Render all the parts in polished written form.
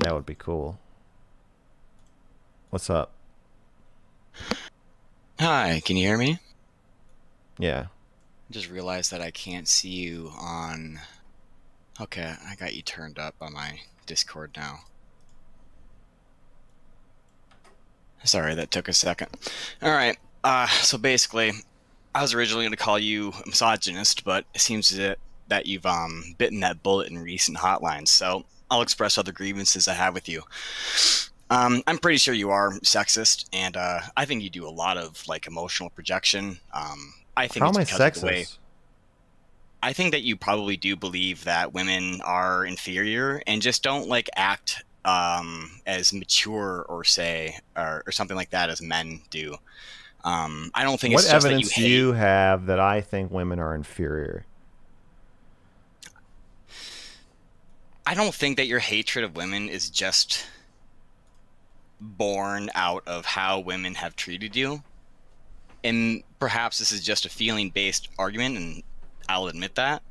That would be cool. What's up? Hi, can you hear me? Yeah. I just realized that I can't see you on. Okay, I got you turned up on my Discord now. Sorry, that took a second. All right. So basically, I was originally going to call you a misogynist, but it seems that you've bitten that bullet in recent hotlines. So I'll express other grievances I have with you. I'm pretty sure you are sexist, and I think you do a lot of like emotional projection. I think How am it's I because of the way sexist? I think that you probably do believe that women are inferior and just don't like act as mature or something like that as men do. I don't think What it's just that you evidence do hate. you have that I think women are inferior? I don't think that your hatred of women is just born out of how women have treated you. And perhaps this is just a feeling based argument, and I'll admit that.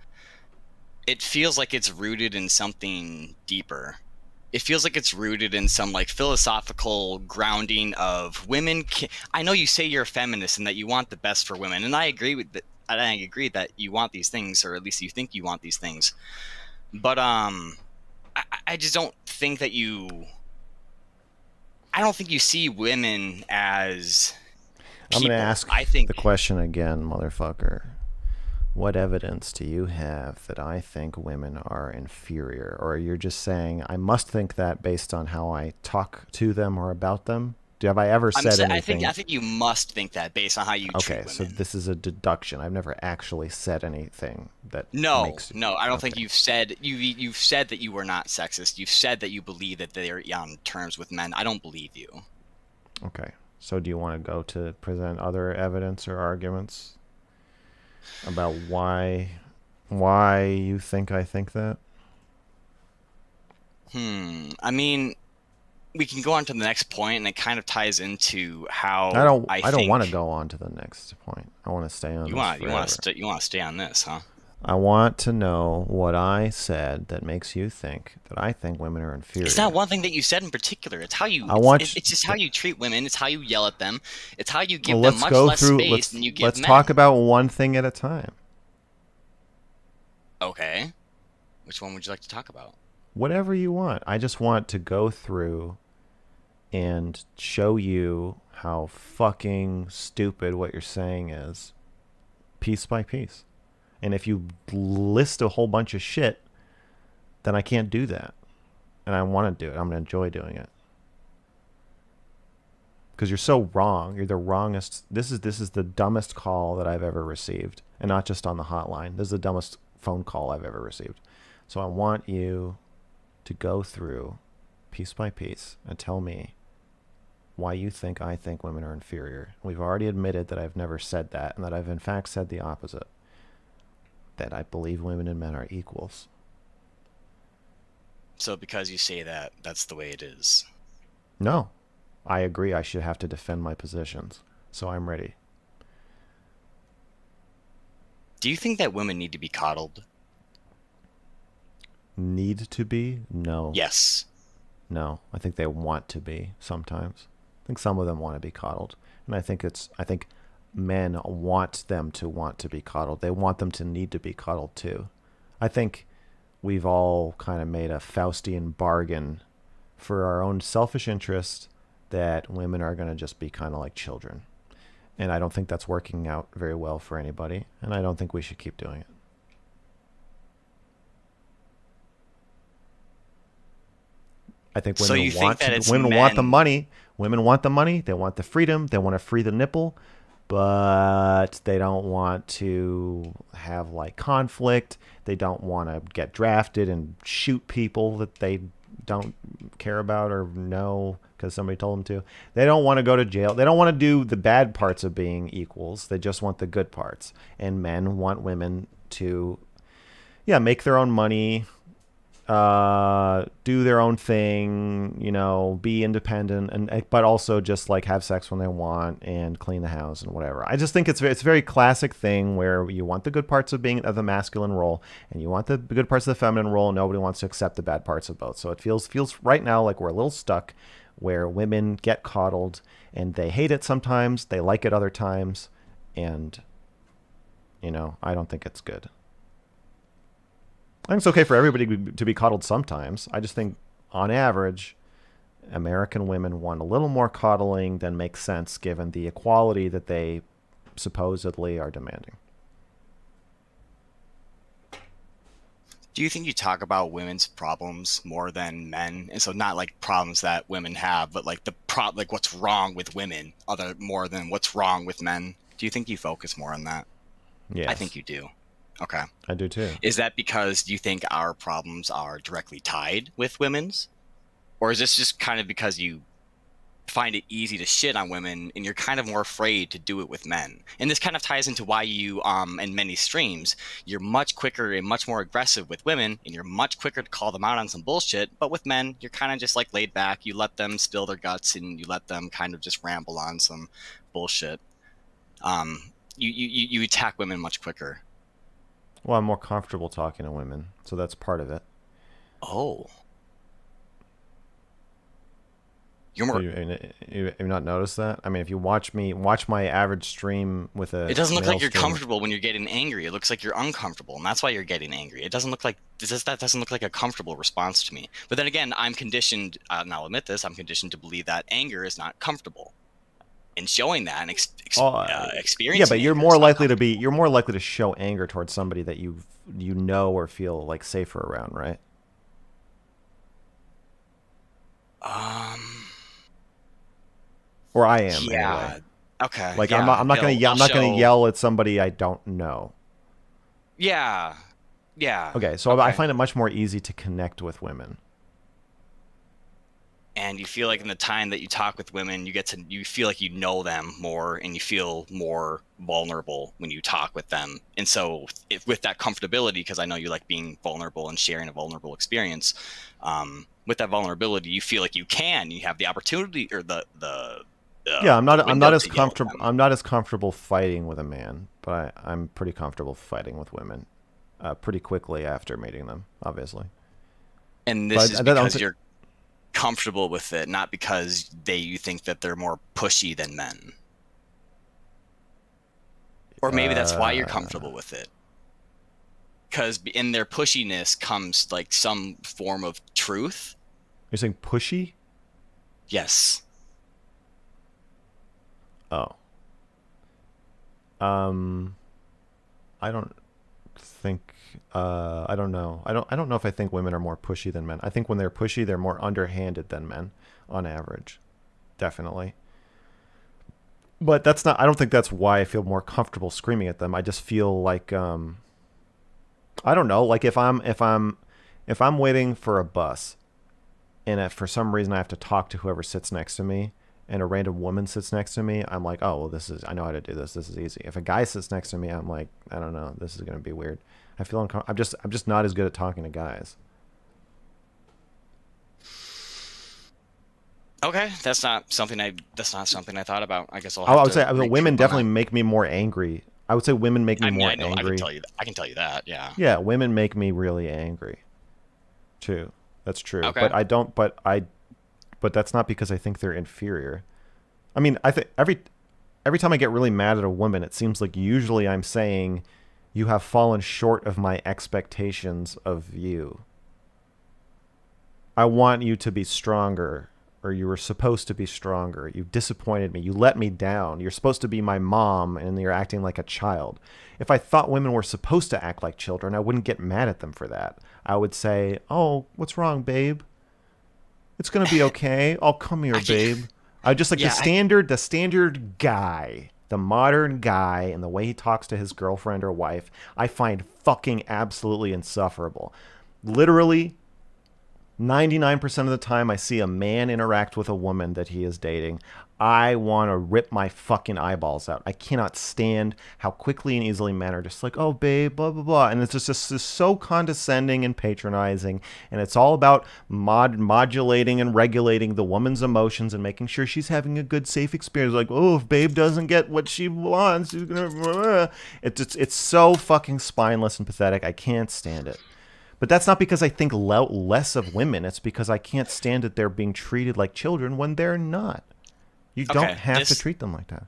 It feels like it's rooted in something deeper. It feels like it's rooted in some like philosophical grounding of women. I know you say you're a feminist and that you want the best for women, and I agree with that. I agree that you want these things, or at least you think you want these things. But I just don't think that you. I don't think you see women as I'm going to people. ask I think the question again, motherfucker. What evidence do you have that I think women are inferior? Or you're just saying I must think that based on how I talk to them or about them? Have I ever I'm. said I anything? think you must think that based on how you treat Okay, so women. this is a deduction. I've never actually said anything that No, makes. no, I don't think Okay. you've said that you were not sexist. You've said that you believe that they are on terms with men. I don't believe you. Okay. So do you want to go to present other evidence or arguments about why you think I think that? I mean, we can go on to the next point, and it kind of ties into how I I don't want to think go on to the next point. I want to stay on you this want forever. you want to stay on this, huh? I want to know what I said that makes you think that I think women are It's not inferior. one thing that you said in particular. It's how you I want it's just how you treat women. It's how you yell at them. It's how you well, give them much less space than you give let's talk men. about one thing at a time. Okay, which one would you like to talk about? Whatever you want. I just want to go through and show you how fucking stupid what you're saying is, piece by piece. And if you list a whole bunch of shit, then I can't do that. And I want to do it. I'm going to enjoy doing it. Because you're so wrong. You're the wrongest. This is the dumbest call that I've ever received, and not just on the hotline. This is the dumbest phone call I've ever received. So I want you to go through piece by piece and tell me why you think I think women are inferior. We've already admitted that I've never said that, and that I've in fact said the opposite. That I believe women and men are equals. So because you say that, that's the way it is. No, I agree. I should have to defend my positions. So I'm ready. Do you think that women need to be coddled? Need to be? No. Yes. No. I think they want to be sometimes. I think some of them want to be coddled. And I think men want to be coddled. They want them to need to be coddled too. I think we've all kind of made a Faustian bargain for our own selfish interest that women are going to just be kind of like children. And I don't think that's working out very well for anybody. And I don't think we should keep doing it. I think So you think that it's women want the men. money. Women want the money. They want the freedom. They want to free the nipple, but they don't want to have like conflict. They don't want to get drafted and shoot people that they don't care about or know because somebody told them to. They don't want to go to jail. They don't want to do the bad parts of being equals. They just want the good parts. And men want women to, yeah, make their own money, do their own thing, be independent, and but also just like have sex when they want and clean the house and whatever. I just think it's a very classic thing where you want the good parts of the masculine role and you want the good parts of the feminine role. And nobody wants to accept the bad parts of both. So it feels right now like we're a little stuck, where women get coddled and they hate it sometimes, they like it other times, and I don't think it's good. I think it's okay for everybody to be coddled sometimes. I just think, on average, American women want a little more coddling than makes sense given the equality that they supposedly are demanding. Do you think you talk about women's problems more than men? And so not like problems that women have, but like like what's wrong with women other more than what's wrong with men? Do you think you focus more on that? Yes. I think you do. Okay. I do too. Is that because you think our problems are directly tied with women's? Or is this just kind of because you find it easy to shit on women and you're kind of more afraid to do it with men? And this kind of ties into why you, in many streams, you're much quicker and much more aggressive with women and you're much quicker to call them out on some bullshit. But with men, you're kind of just like laid back. You let them spill their guts and you let them kind of just ramble on some bullshit. You attack women much quicker. Well, I'm more comfortable talking to women, so that's part of it. Oh. You're more. You not noticed that? I mean, if you watch my average stream with a. It doesn't look like you're stream, comfortable when you're getting angry. It looks like you're uncomfortable, and that's why you're getting angry. It doesn't look like that doesn't look like a comfortable response to me. But then again, I'm conditioned, and I'll admit this, I'm conditioned to believe that anger is not comfortable. And showing that and experiencing. Yeah, but you're more likely to show anger towards somebody that you know or feel like safer around, right? Or I am. Yeah. Anyway. Okay. Like yeah, I'm not gonna yell at somebody I don't know. Yeah. Yeah. Okay, so I find it much more easy to connect with women. And you feel like in the time that you talk with women, you feel like you know them more and you feel more vulnerable when you talk with them. And so with that comfortability, because I know you like being vulnerable and sharing a vulnerable experience, with that vulnerability, you feel like you have the opportunity or yeah, I'm not as comfortable fighting with a man, but I'm pretty comfortable fighting with women pretty quickly after meeting them, obviously. And this is because you're comfortable with it, not because you think that they're more pushy than men. Or maybe that's why you're comfortable with it. Because in their pushiness comes like some form of truth. You're saying pushy? Yes. Oh. I don't think I don't know. I don't know if I think women are more pushy than men. I think when they're pushy, they're more underhanded than men on average. Definitely. But I don't think that's why I feel more comfortable screaming at them. I just feel like I don't know, like if I'm waiting for a bus and if for some reason I have to talk to whoever sits next to me and a random woman sits next to me, I'm like, oh, well, I know how to do this. This is easy. If a guy sits next to me, I'm like, I don't know, this is going to be weird. I feel uncomfortable. I'm just not as good at talking to guys. Okay, that's not something I thought about. I guess I would say women definitely make me more angry. I would say women make me more angry. I can tell you that. Yeah. Yeah, women make me really angry. Too. That's true. Okay. But I don't. But that's not because I think they're inferior. I mean, I think every time I get really mad at a woman, it seems like usually I'm saying, "You have fallen short of my expectations of you. I want you to be stronger." Or you were supposed to be stronger. You disappointed me. You let me down. You're supposed to be my mom, and you're acting like a child. If I thought women were supposed to act like children, I wouldn't get mad at them for that. I would say, "Oh, what's wrong, babe? It's gonna be okay. Oh, come here, babe." I just like the standard guy, the modern guy, and the way he talks to his girlfriend or wife, I find fucking absolutely insufferable. Literally, 99% of the time I see a man interact with a woman that he is dating, I want to rip my fucking eyeballs out. I cannot stand how quickly and easily men are just like, oh, babe, blah, blah, blah. And it's just so condescending and patronizing. And it's all about modulating and regulating the woman's emotions and making sure she's having a good, safe experience. Like, oh, if babe doesn't get what she wants, she's going to... It's so fucking spineless and pathetic. I can't stand it. But that's not because I think less of women. It's because I can't stand that they're being treated like children when they're not. You don't Okay, have to treat them like that.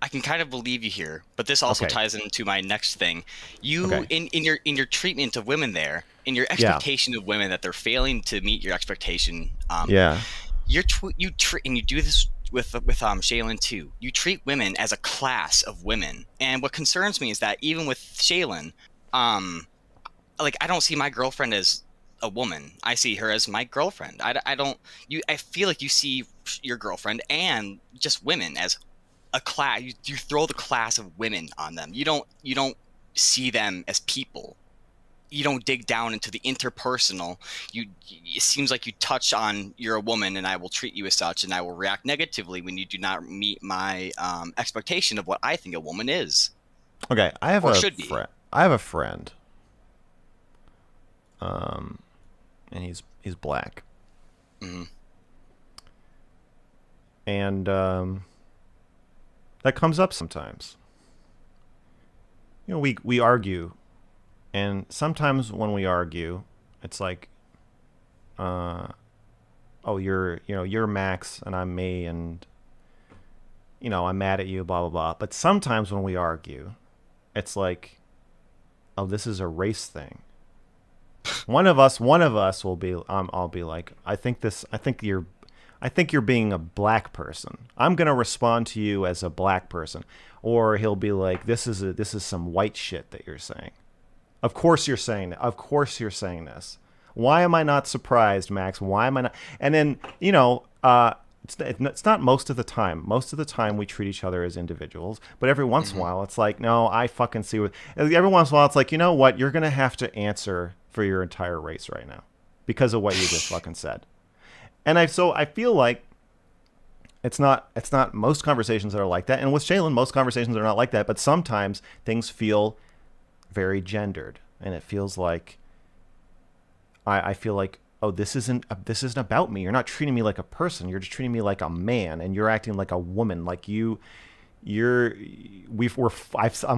I can kind of believe you here, but this also Okay. ties into my next thing. You Okay. in your treatment of women there, in your Yeah. expectation of women that they're failing to meet your expectation. Yeah. And you do this with Shaylin too. You treat women as a class of women, and what concerns me is that even with Shaylin, um, like I don't see my girlfriend as a woman. I see her as my girlfriend. I don't you I feel like you see your girlfriend and just women as a class. You throw the class of women on them. You don't see them as people. You don't dig down into the interpersonal. It seems like you touch on you're a woman and I will treat you as such and I will react negatively when you do not meet my expectation of what I think a woman is Okay. or should be. I have a friend. And he's black. Hmm. And that comes up sometimes. You know, we argue, and sometimes when we argue, it's like, oh, you're Max and I'm me, and I'm mad at you, blah blah blah. But sometimes when we argue, it's like, oh, this is a race thing. One of us will be. I'll be like, I think you're being a black person. I'm gonna respond to you as a black person, or he'll be like, this is some white shit that you're saying. Of course you're saying that. Of course you're saying this. Why am I not surprised, Max? Why am I not? And then it's not most of the time. Most of the time we treat each other as individuals, but every once in a while it's like, no, I fucking see what. Every once in a while it's like, you know what? You're gonna have to answer for your entire race right now because of what you just fucking said. And I feel like it's not most conversations that are like that. And with Shaylin, most conversations are not like that. But sometimes things feel very gendered, and it feels like I feel like, oh, this isn't about me. You're not treating me like a person. You're just treating me like a man, and you're acting like a woman. Like I'm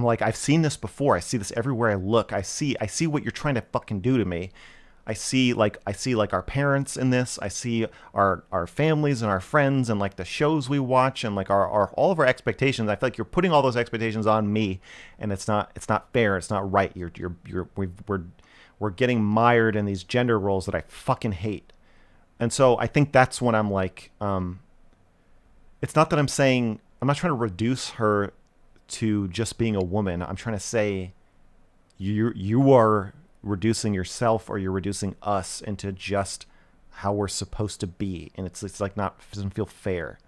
like, I've seen this before. I see this everywhere I look. I see what you're trying to fucking do to me. I see like our parents in this. I see our families and our friends and like the shows we watch and like our all of our expectations. I feel like you're putting all those expectations on me, and it's not fair. It's not right. We're getting mired in these gender roles that I fucking hate. And so I think that's when I'm like, it's not that I'm not trying to reduce her to just being a woman. I'm trying to say you are reducing yourself, or you're reducing us into just how we're supposed to be, and it's like not, it doesn't feel fair.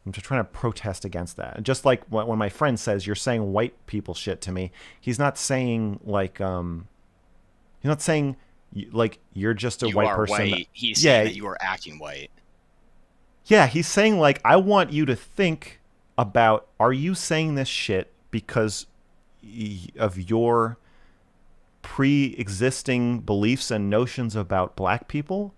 I'm just trying to protest against that. And just like when my friend says you're saying white people shit to me, he's not saying like like you're just a You white are person. white. He's Yeah, saying that you are acting white. yeah, he's saying like, I want you to think about, are you saying this shit because of your pre-existing beliefs and notions about black people,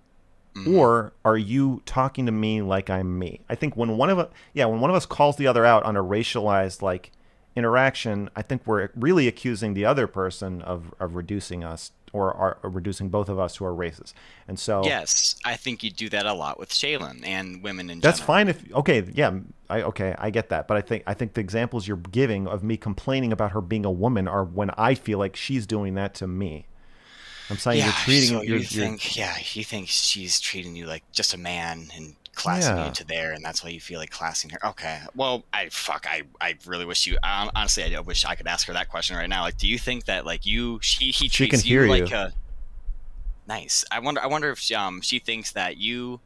Hmm. or are you talking to me like I'm me? I think when one of us calls the other out on a racialized like interaction, I think we're really accusing the other person of reducing us, or reducing both of us to our races. And so Yes, I think you do that a lot with Shaylin and women in that's general. fine if, okay, yeah, I get that, but I think the examples you're giving of me complaining about her being a woman are when I feel like she's doing that to me. I'm saying Yeah, you're treating so you think she's treating you like just a man and classing you yeah. to there, and that's why you feel like classing her. Okay, well, I really wish you. Honestly, I wish I could ask her that question right now. Like, do you think that like he She can treats hear you like you. a nice? I wonder if she thinks that you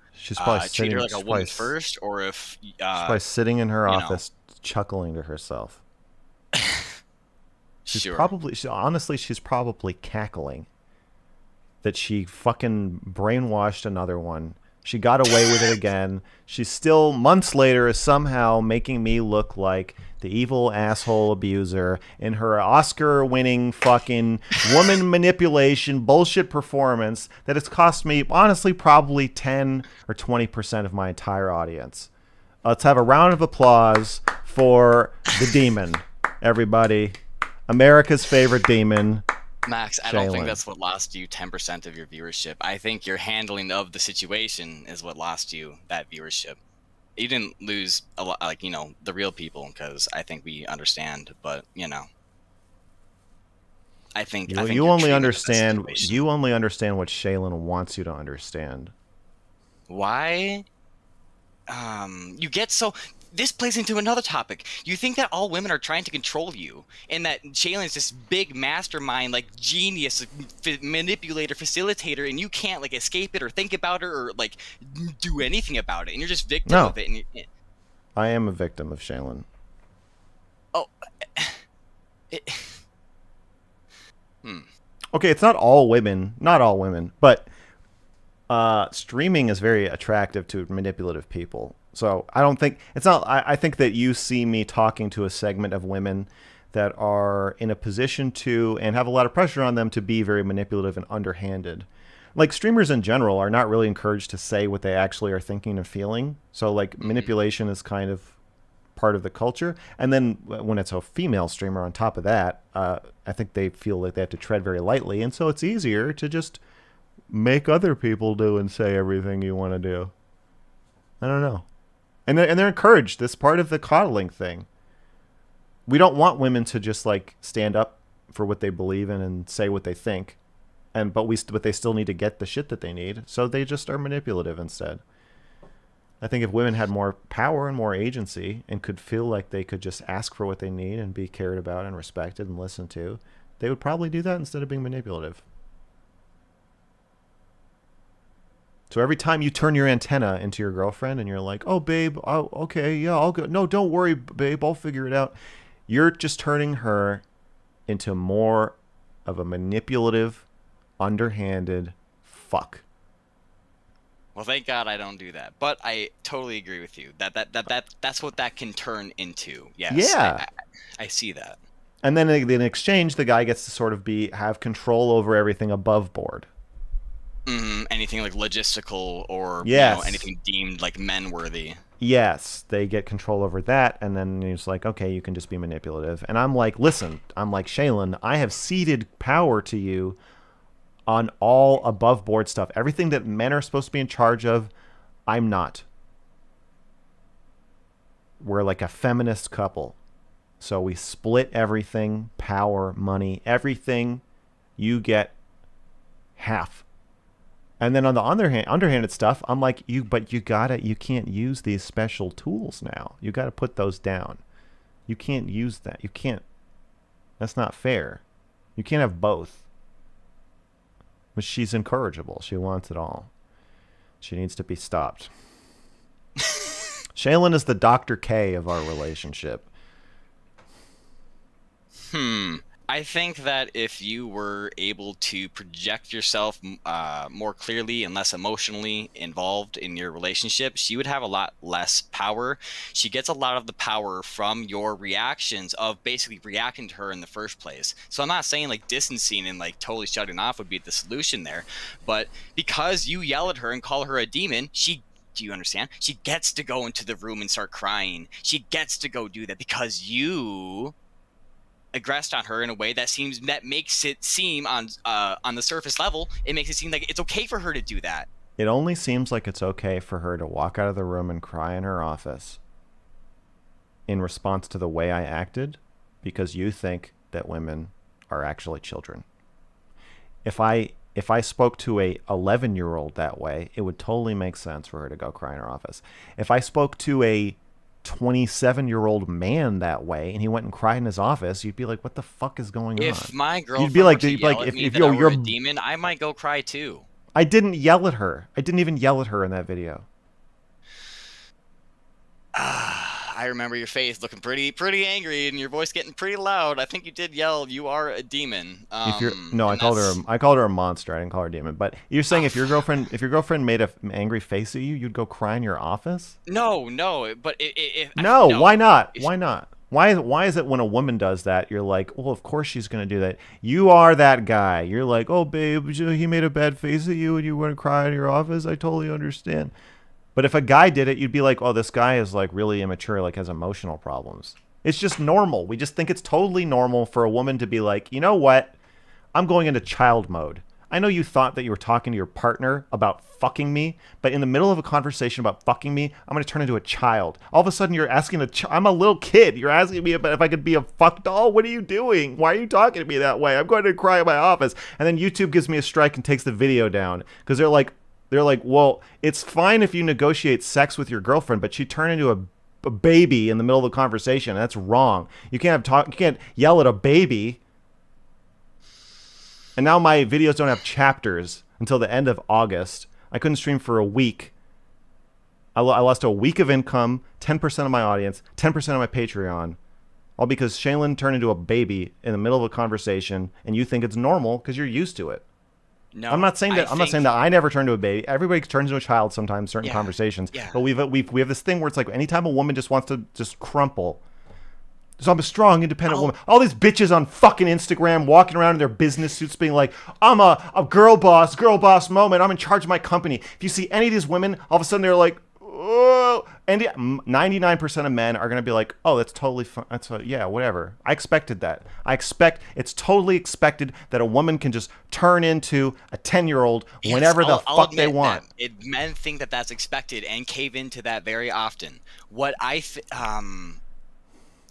treat her like a woman first, or if She's probably sitting in her you know, office chuckling to herself. sure. Honestly, she's probably cackling. that she fucking brainwashed another one. She got away with it again. She's still, months later, is somehow making me look like the evil asshole abuser in her Oscar-winning fucking woman manipulation bullshit performance that has cost me, honestly, probably 10 or 20% of my entire audience. Let's have a round of applause for the demon, everybody. America's favorite demon, Max, I don't think Shaylin. that's what lost you 10% of your viewership. I think your handling of the situation is what lost you that viewership. You didn't lose a lot, like, the real people, because I think we understand, but, I think You your only treatment of the understand situation. what Shaylin wants you to understand. Why? You get so. This plays into another topic. You think that all women are trying to control you, and that Shaylin's this big mastermind, like genius, manipulator, facilitator, and you can't like escape it or think about it or like do anything about it, and you're just victim No, of it. And I am a victim of Shaylin. oh, it, hmm. Okay, it's not all women, but streaming is very attractive to manipulative people. So I don't think it's not. I think that you see me talking to a segment of women that are in a position to and have a lot of pressure on them to be very manipulative and underhanded. Like streamers in general are not really encouraged to say what they actually are thinking and feeling. So like Mm-hmm. manipulation is kind of part of the culture. And then when it's a female streamer on top of that, I think they feel like they have to tread very lightly, and so it's easier to just make other people do and say everything you want to do. I don't know. And they're encouraged. This part of the coddling thing. We don't want women to just like stand up for what they believe in and say what they think, but they still need to get the shit that they need. So they just are manipulative instead. I think if women had more power and more agency and could feel like they could just ask for what they need and be cared about and respected and listened to, they would probably do that instead of being manipulative. So every time you turn your antenna into your girlfriend and you're like, "Oh, babe, oh, okay, yeah, I'll go." No, don't worry, babe, I'll figure it out. You're just turning her into more of a manipulative, underhanded fuck. Well, thank God I don't do that. But I totally agree with you. That's what that can turn into. Yes, Yeah. I see that. And then in exchange, the guy gets to sort of have control over everything above board. Anything like logistical or Yes. anything deemed like men worthy. Yes, they get control over that, and then he's like, okay, you can just be manipulative. And I'm like, listen, I'm like, Shaylin, I have ceded power to you on all above board stuff. Everything that men are supposed to be in charge of, I'm not. We're like a feminist couple. So we split everything, power, money, everything. You get half. And then on the underhanded stuff, I'm like, you can't use these special tools now. You got to put those down. You can't use that. You can't. That's not fair. You can't have both. But she's incorrigible. She wants it all. She needs to be stopped. Shaylin is the Dr. K of our relationship. I think that if you were able to project yourself more clearly and less emotionally involved in your relationship, she would have a lot less power. She gets a lot of the power from your reactions of basically reacting to her in the first place. So I'm not saying like distancing and like totally shutting off would be the solution there, but because you yell at her and call her a demon, do you understand? She gets to go into the room and start crying. She gets to go do that because you aggressed on her in a way that makes it seem on the surface level, it makes it seem like it's okay for her to do that. It only seems like it's okay for her to walk out of the room and cry in her office in response to the way I acted because you think that women are actually children. If I spoke to a 11-year-old that way, it would totally make sense for her to go cry in her office. If I spoke to a 27-year-old man that way and he went and cried in his office, you'd be like, what the fuck is going on? If my You'd be girlfriend were like, to yell at me if that I were you're a demon, I might go cry too. I didn't yell at her. I didn't even yell at her in that video. I remember your face looking pretty angry and your voice getting pretty loud. I think you did yell, "You are a demon." If you're no, And that's I called her a monster. I didn't call her a demon. But you're saying oh, if your girlfriend made a angry face at you, you'd go cry in your office? no, but No, no. why not? If Why not? Why is it when a woman does that, you're like, well, of course she's going to do that. You are that guy. You're like, oh, babe, he made a bad face at you and you want to cry in your office. I totally understand. But if a guy did it, you'd be like, oh, this guy is like really immature, like has emotional problems. It's just normal. We just think it's totally normal for a woman to be like, you know what? I'm going into child mode. I know you thought that you were talking to your partner about fucking me, but in the middle of a conversation about fucking me, I'm going to turn into a child. All of a sudden, you're asking I'm a little kid. You're asking me about if I could be a fuck doll. What are you doing? Why are you talking to me that way? I'm going to cry in my office. And then YouTube gives me a strike and takes the video down because they're like, well, it's fine if you negotiate sex with your girlfriend, but she turned into a baby in the middle of the conversation. That's wrong. You can't yell at a baby. And now my videos don't have chapters until the end of August. I couldn't stream for a week. I lost a week of income, 10% of my audience, 10% of my Patreon, all because Shaylin turned into a baby in the middle of a conversation, and you think it's normal because you're used to it. no, I'm not saying that. I'm not saying that I never turn to a baby. Everybody turns into a child sometimes, certain Yeah, conversations. yeah. But we have this thing where it's like anytime a woman just wants to just crumple. So I'm a strong, independent woman. All these bitches on fucking Instagram walking around in their business suits being like, I'm a girl boss moment. I'm in charge of my company. If you see any of these women, all of a sudden they're like, oh. And 99% of men are going to be like, oh, that's totally fun. Yeah, whatever. I expected that. It's totally expected that a woman can just turn into a 10-year-old whenever the fuck they want. Men think that that's expected and cave into that very often. What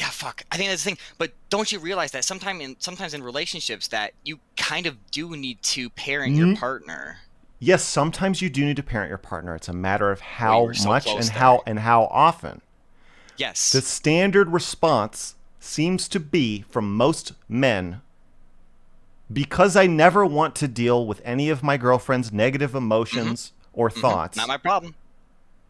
yeah, fuck. I think that's the thing. But don't you realize that sometimes in relationships that you kind of do need to parent your partner? Yes, sometimes you do need to parent your partner. It's a matter of how You're so much close and how often. Yes. The standard response seems to be from most men, because I never want to deal with any of my girlfriend's negative emotions or thoughts. Not my problem.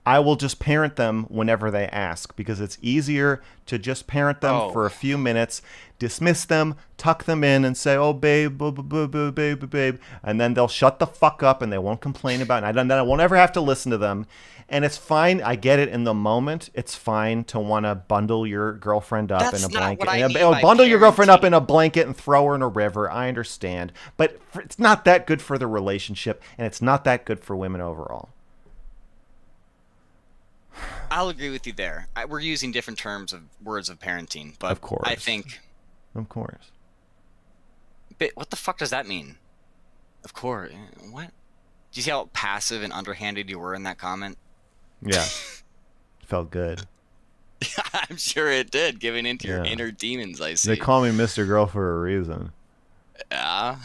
I will just parent them whenever they ask because it's easier to just parent them for a few minutes, dismiss them, tuck them in, and say, "Oh, babe, babe," and then they'll shut the fuck up and they won't complain about it. And then I won't ever have to listen to them. And it's fine. I get it in the moment. It's fine to want to bundle your girlfriend up in a blanket. Bundle your girlfriend up in a blanket and throw her in a river. I understand. But it's not that good for the relationship, and it's not that good for women overall. I'll agree with you there. We're using different words of parenting, but Of course. I think. Of course. But what the fuck does that mean? Of course. What? Do you see how passive and underhanded you were in that comment? Yeah. Felt good. I'm sure it did, giving into your inner demons, I see. They call me Mr. Girl for a reason. Yeah.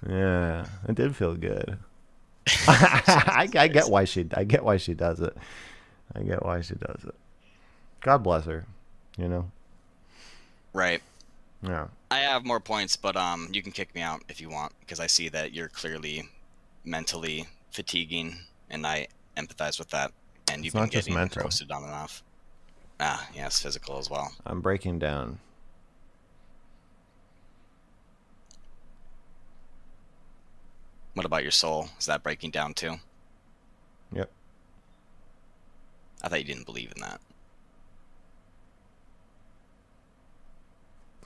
Yeah. It did feel good. I get why she does it. I get why she does it. God bless her, you know? Right. Yeah. I have more points, but you can kick me out if you want, because I see that you're clearly mentally fatiguing, and I empathize with that. And you've been getting roasted on and off. Yeah, it's physical as well. I'm breaking down. What about your soul? Is that breaking down too? Yep. I thought you didn't believe in that.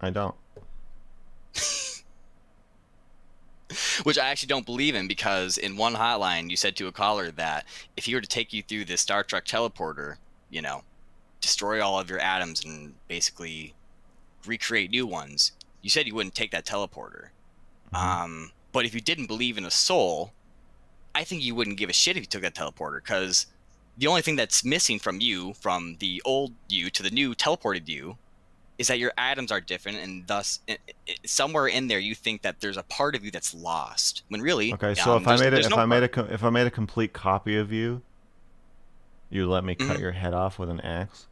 I don't. Which I actually don't believe in, because in one hotline you said to a caller that if he were to take you through this Star Trek teleporter, destroy all of your atoms and basically recreate new ones, you said you wouldn't take that teleporter. Mm-hmm. But if you didn't believe in a soul, I think you wouldn't give a shit if you took that teleporter, because the only thing that's missing from you, from the old you to the new teleported you, is that your atoms are different, and thus somewhere in there you think that there's a part of you that's lost, when really, okay. So if I made a complete copy of you, you let me cut your head off with an axe?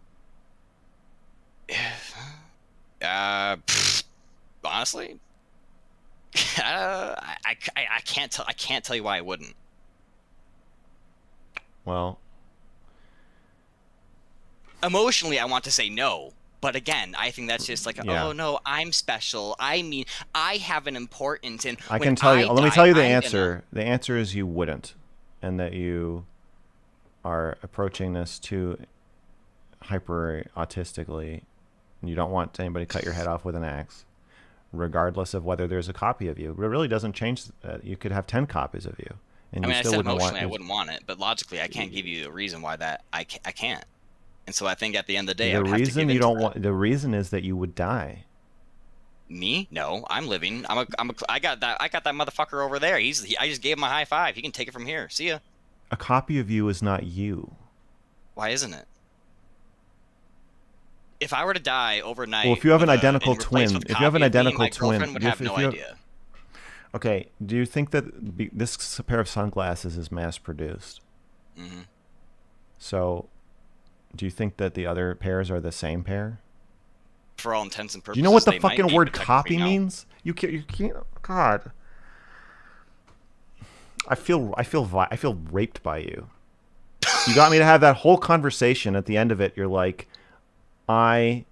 Honestly, I can't tell you why I wouldn't. Well, Emotionally, I want to say no. But again, I think that's just like, Yeah. oh no, I'm special. I mean, I have an importance, and I when can tell you. I Let me die, tell you the I'm gonna. answer. The answer is you wouldn't, and that you are approaching this too hyper autistically. You don't want anybody to cut your head off with an axe, regardless of whether there's a copy of you. It really doesn't change that. You could have 10 copies of you, and I you mean, I still said wouldn't want. emotionally I wouldn't want it, but logically I can't give you a reason why that I can't. And so I think at the end of the day, I The would have to reason give you in to don't that. want. The reason is that you would die. Me? No, I'm living. I got that motherfucker over there. I just gave him a high five. He can take it from here. See ya. A copy of you is not you. Why isn't it? If I were to die Well, overnight if you have an identical and replaced twin, with a if you have an copy of me, identical my twin, girlfriend would have no idea. okay, do you think that this pair of sunglasses is mass produced? Hmm. So, do you think that the other pairs are the same pair? For all intents and Do purposes, you know what the they might fucking be, word but copy technically no. means? You can't. God, I feel raped by you. You got me to have that whole conversation. At the end of it, you're like, I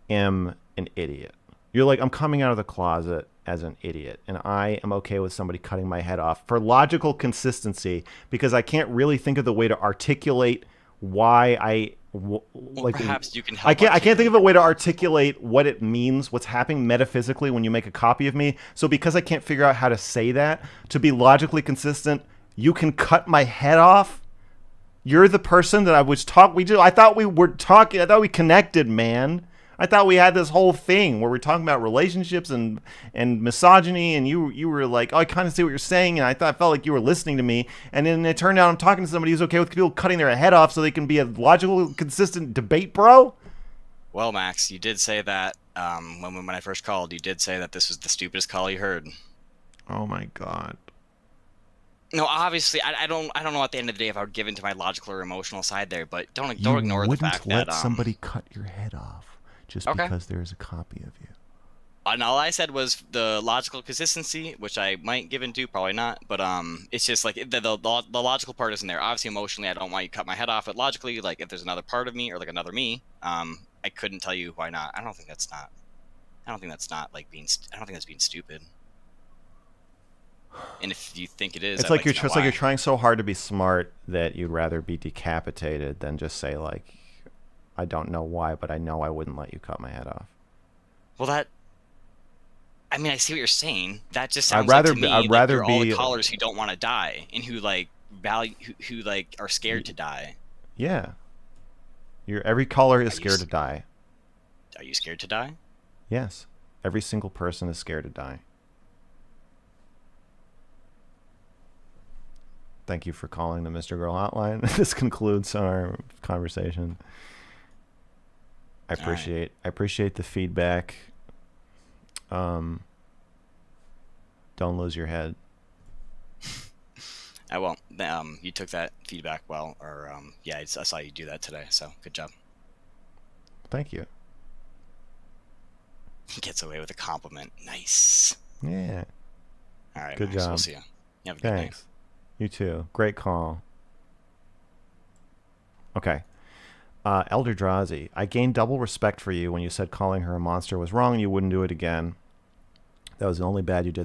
am an idiot. You're like, I'm coming out of the closet as an idiot, and I am okay with somebody cutting my head off for logical consistency, because I can't really think of the way to articulate why Well, like perhaps you can I help can't think of a articulate way to articulate what it means, what's happening metaphysically when you make a copy of me. So because I can't figure out how to say that to be logically consistent, you can cut my head off. You're the person that I was I thought we were talking. I thought we connected, man. I thought we had this whole thing where we're talking about relationships and misogyny, and you were like, oh, I kind of see what you're saying, and I felt like you were listening to me, and then it turned out I'm talking to somebody who's okay with people cutting their head off so they can be a logical, consistent debate, bro. Well, Max, you did say that when I first called. You did say that this was the stupidest call you heard. Oh my god. No, obviously, I don't know at the end of the day if I would give into my logical or emotional side there, but don't You ignore the fact wouldn't let that somebody cut your head off just okay. because there's a copy of you. And all I said was the logical consistency, which I might give into, probably not, but it's just like the logical part isn't there. Obviously, emotionally, I don't want you to cut my head off, but logically, like if there's another part of me or like another me, I couldn't tell you why not. I don't think that's not. I don't think that's not like being. I don't think that's being stupid. And if you think it is, It's I'd like like to know you're why. trying so hard to be smart that you'd rather be decapitated than just say like, I don't know why, but I know I wouldn't let you cut my head off. Well, that. I mean, I see what you're saying. That just I'd sounds like rather to me I'd like rather you're all the be callers who don't want to die and who like value who like are scared to die. yeah. Every caller is Are you scared to die. are you scared to die? Yes. Every single person is scared to die. Thank you for calling the Mr. Girl Hotline. This concludes our conversation. I appreciate the feedback. Don't lose your head. I won't. You took that feedback well, or yeah, I saw you do that today. So good job. Thank you. He gets away with a compliment. Nice. Yeah. All right, Good Max, job. we'll see you. You have a good night. Thanks. You too. Great call. Okay. Elder Drazi, I gained double respect for you when you said calling her a monster was wrong and you wouldn't do it again. That was the only bad you did.